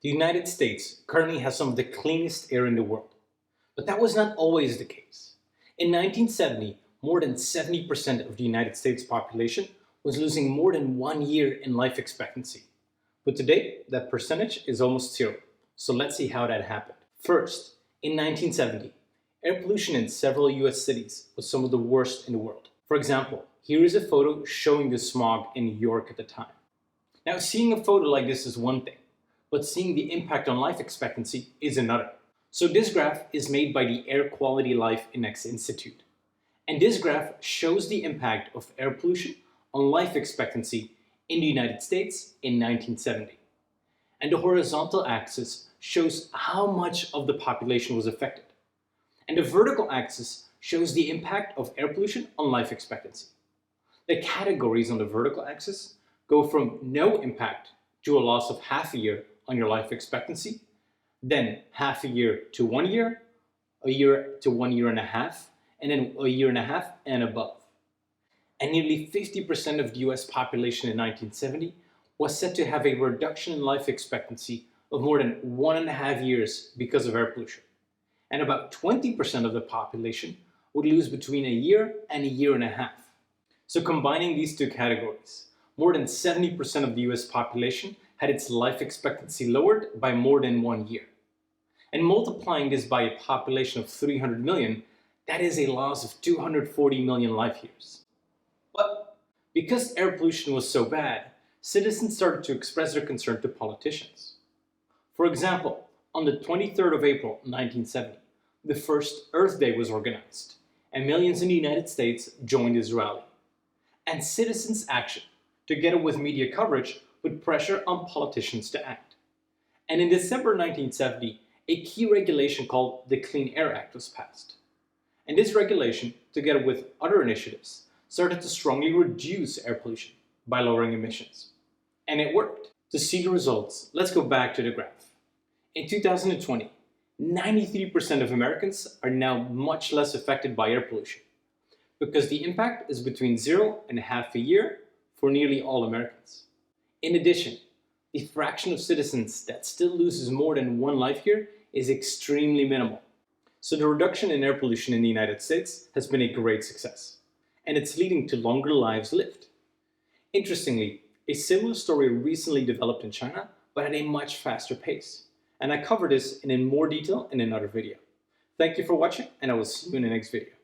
The United States currently has some of the cleanest air in the world, but that was not always the case. In 1970, more than 70% of the United States population was losing more than 1 year in life expectancy. But today, that percentage is almost zero. So let's see how that happened. First, in 1970, air pollution in several US cities was some of the worst in the world. For example, here is a photo showing the smog in New York at the time. Now, seeing a photo like this is one thing, but seeing the impact on life expectancy is another. So this graph is made by the Air Quality Life Index Institute. And this graph shows the impact of air pollution on life expectancy in the United States in 1970. And the horizontal axis shows how much of the population was affected. And the vertical axis shows the impact of air pollution on life expectancy. The categories on the vertical axis go from no impact to a loss of half a year on your life expectancy, then half a year to 1 year, a year to 1 year and a half, and then a year and a half and above. And nearly 50% of the US population in 1970 was said to have a reduction in life expectancy of more than 1.5 years because of air pollution. And about 20% of the population would lose between a year and a year and a half. So combining these two categories, more than 70% of the US population had its life expectancy lowered by more than 1 year. And multiplying this by a population of 300 million, that is a loss of 240 million life years. But because air pollution was so bad, citizens started to express their concern to politicians. For example, on the 23rd of April 1970, the first Earth Day was organized, and millions in the United States joined this rally. And citizens' action, together with media coverage, put pressure on politicians to act. And in December 1970, a key regulation called the Clean Air Act was passed. And this regulation, together with other initiatives, started to strongly reduce air pollution by lowering emissions. And it worked. To see the results, let's go back to the graph. In 2020, 93% of Americans are now much less affected by air pollution, because the impact is between 0 and half a year for nearly all Americans. In addition, the fraction of citizens that still loses more than 1 life year is extremely minimal. So the reduction in air pollution in the United States has been a great success, and it's leading to longer lives lived. Interestingly, a similar story recently developed in China, but at a much faster pace. And I cover this in more detail in another video. Thank you for watching, and I will see you in the next video.